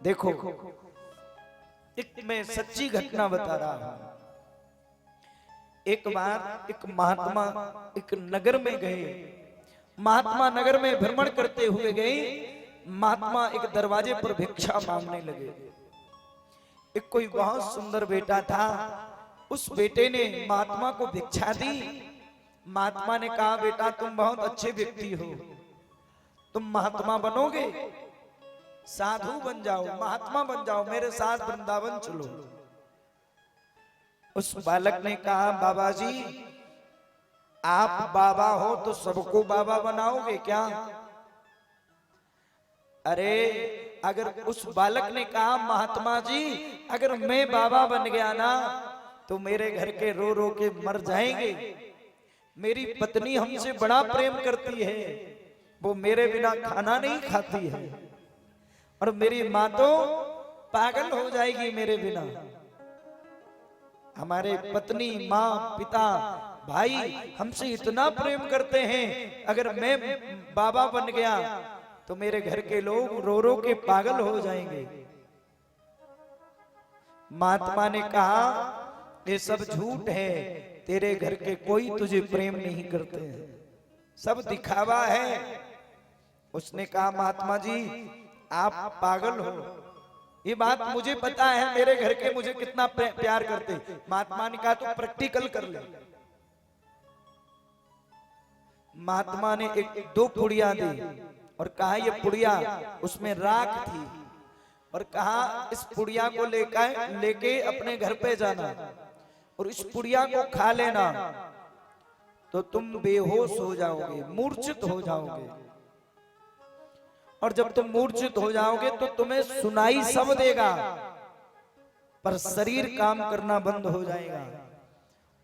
देखो, एक मैं सच्ची घटना बता रहा हूं। एक बार एक महात्मा एक नगर में गए। महात्मा नगर में भ्रमण करते हुए गए। महात्मा एक दरवाजे पर भिक्षा मांगने लगे। एक कोई बहुत सुंदर बेटा था। उस बेटे ने महात्मा को भिक्षा दी। महात्मा ने कहा, बेटा तुम बहुत अच्छे व्यक्ति हो, तुम महात्मा बनोगे, साधु बन जाओ, महात्मा बन जाओ, मेरे साथ वृंदावन चलो। उस बालक ने कहा, बाबा जी आप बाबा हो तो सबको बाबा बनाओगे क्या? अरे अगर उस बालक ने कहा, महात्मा जी अगर मैं बाबा बन गया ना तो मेरे घर के रो रो के मर जाएंगे। मेरी पत्नी हमसे बड़ा प्रेम करती है, वो मेरे बिना खाना नहीं खाती है, और मेरी माँ तो पागल हो जाएगी मेरे बिना। हमारे पत्नी, माँ, पिता, भाई हमसे इतना प्रेम करते हैं, अगर मैं बाबा बन गया तो मेरे घर के लोग रो रो के पागल हो जाएंगे। महात्मा ने कहा, ये सब झूठ है, तेरे घर के कोई तुझे प्रेम नहीं करते हैं, सब दिखावा है। उसने कहा, महात्मा जी आप पागल हो, ये बात मुझे पता है, मेरे घर के मुझे कितना प्यार करते। महात्मा ने कहा, तो प्रैक्टिकल कर ले। महात्मा ने एक दो पुड़िया दी और कहा, ये पुड़िया, उसमें राख थी, और कहा इस पुड़िया को लेके अपने घर पे जाना और इस पुड़िया को खा लेना तो तुम बेहोश हो जाओगे, मूर्छित हो जाओगे, और जब तुम मूर्छित हो जाओगे तो तुम्हें सुनाई सब देगा पर शरीर काम करना बंद हो जाएगा,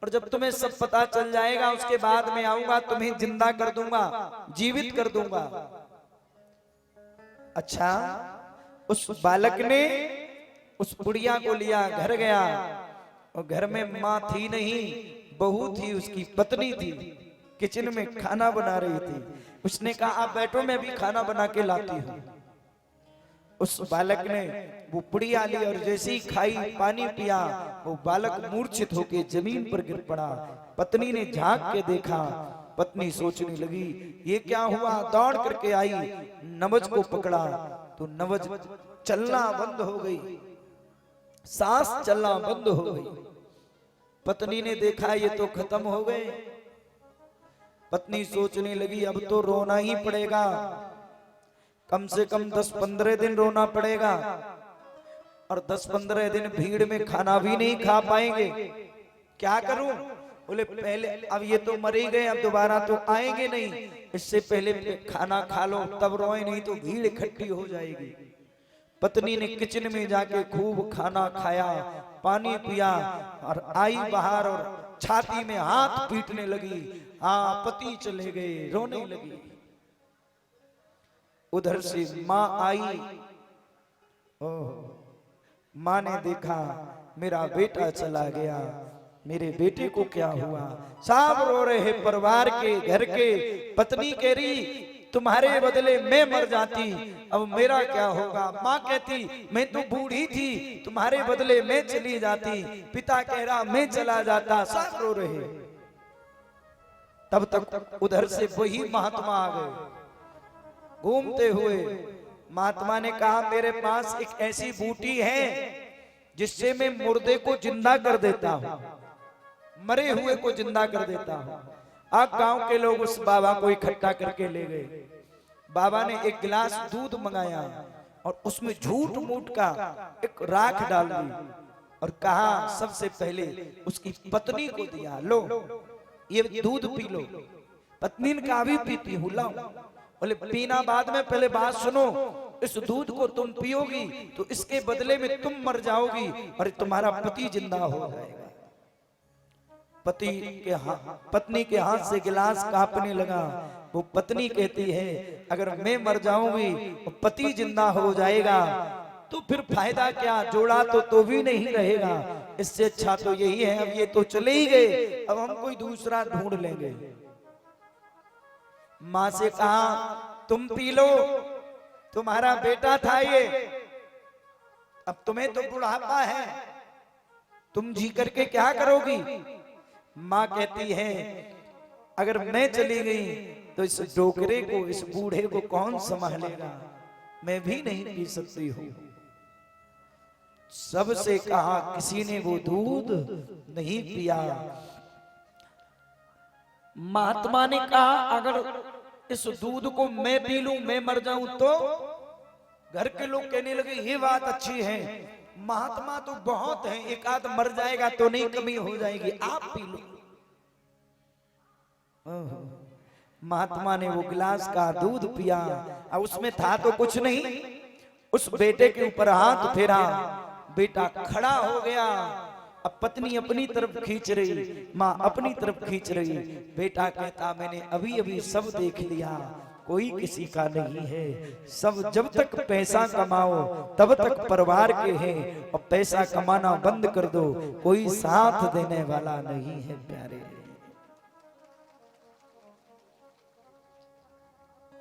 और जब तुम्हें सब पता चल जाएगा उसके बाद में आऊंगा, तुम्हें जिंदा कर दूंगा, जीवित कर दूंगा। अच्छा, उस बालक ने उस बुढ़िया को लिया, घर गया, और घर में माँ थी नहीं, बहू थी, उसकी पत्नी थी, किचन में खाना बना रही थी। उसने कहा, आप बैठो, मैं भी खाना बना के लाती हूँ। उस बालक ने वो पुड़िया ली और जैसे ही खाई, पानी पिया, वो बालक मूर्छित होकर जमीन पर गिर पड़ा। पत्नी ने झांक के देखा, पत्नी सोचने लगी ये क्या हुआ, दौड़ करके आई, नवज को पकड़ा तो नवज चलना बंद हो गई, सांस चलना बंद हो गई। पत्नी ने देखा ये तो खत्म हो गए। पत्नी सोचने लगी अब तो रोना ही पड़ेगा, कम से कम 10-15 दिन रोना पड़ेगा, और 10-15 दिन भीड़ में खाना भी नहीं खा पाएंगे। क्या करूं? बोले पहले, अब ये तो मर ही गए, अब दोबारा तो आएंगे नहीं, इससे पहले खाना खा लो तब रोए, नहीं तो भीड़ इकट्ठी हो जाएगी। पत्नी ने किचन में जाके खूब खाना खाया, पानी पिया, और आई बाहर और छाती में हाथ पीटने लगी। हाँ, पति चले गए, रोने लगी। उधर से माँ आई। ओह, माँ ने देखा मेरा बेटा चला गया, मेरे बेटे को क्या हुआ। सब रो रहे, परिवार के, घर के। पत्नी कह रही तुम्हारे बदले मैं मर जाती, अब मेरा क्या होगा। माँ कहती मैं तो बूढ़ी थी, तुम्हारे बदले मैं चली जाती। पिता कह रहा मैं चला जाता। सब रो रहे। तब तक उधर से वही महात्मा आ गए घूमते हुए। महात्मा ने कहा, मेरे पास एक ऐसी बूटी है जिससे मैं मुर्दे को जिंदा कर देता हूं, मरे हुए को जिंदा कर देता हूं। आप गांव के लोग उस बाबा को इकट्ठा करके ले गए। बाबा ने एक गिलास दूध मंगाया और उसमें झूठ मूठ का एक राख डाल दी, और कहा सबसे पहले उसकी पत्नी को दिया, लो ये दूध पी लो। पत्नी ने कहा, भी पीती हूं, लाओ। बोले पीना बाद में, पहले बात सुनो, इस दूध को तुम पियोगी तो इसके बदले में तुम मर जाओगी और तुम्हारा पति जिंदा हो जाएगा। पत्नी के हाथ से गिलास कांपने लगा। वो पत्नी कहती है, अगर मैं मर जाऊंगी और पति जिंदा हो जाएगा तो फिर फायदा क्या, जोड़ा तो भी नहीं रहेगा, इससे अच्छा तो यही है, अब ये तो चले ही गए, अब हम कोई दूसरा ढूंढ लेंगे। माँ से कहा तुम पी लो, तुम्हारा बेटा था ये, अब तुम्हें तो बुढ़ापा है, तुम जी करके क्या करोगी? माँ कहती है अगर मैं चली गई तो इस डोकरे को, इस बूढ़े को कौन संभालेगा? मैं भी नहीं पी सकती हूँ। सबसे कहा, किसी ने वो दूध नहीं पिया। महात्मा ने कहा अगर इस दूध को मैं पी लूं, मैं मर जाऊं तो? घर के लोग कहने लगे ये बात अच्छी है, महात्मा तो बहुत हैं, एक आध मर जाएगा तो नहीं कमी हो जाएगी, आप पी लो। महात्मा ने वो गिलास का दूध पिया और उसमें था तो कुछ नहीं। उस बेटे के ऊपर हाथ फेरा, बेटा खड़ा हो गया। अब पत्नी अपनी तरफ खींच रही, माँ अपनी तरफ खींच रही। बेटा कहता मैंने अभी अभी सब देख लिया, कोई किसी का नहीं है। सब जब तक पैसा कमाओ तब तक परिवार के हैं, और पैसा कमाना बंद कर दो कोई साथ देने वाला नहीं है प्यारे।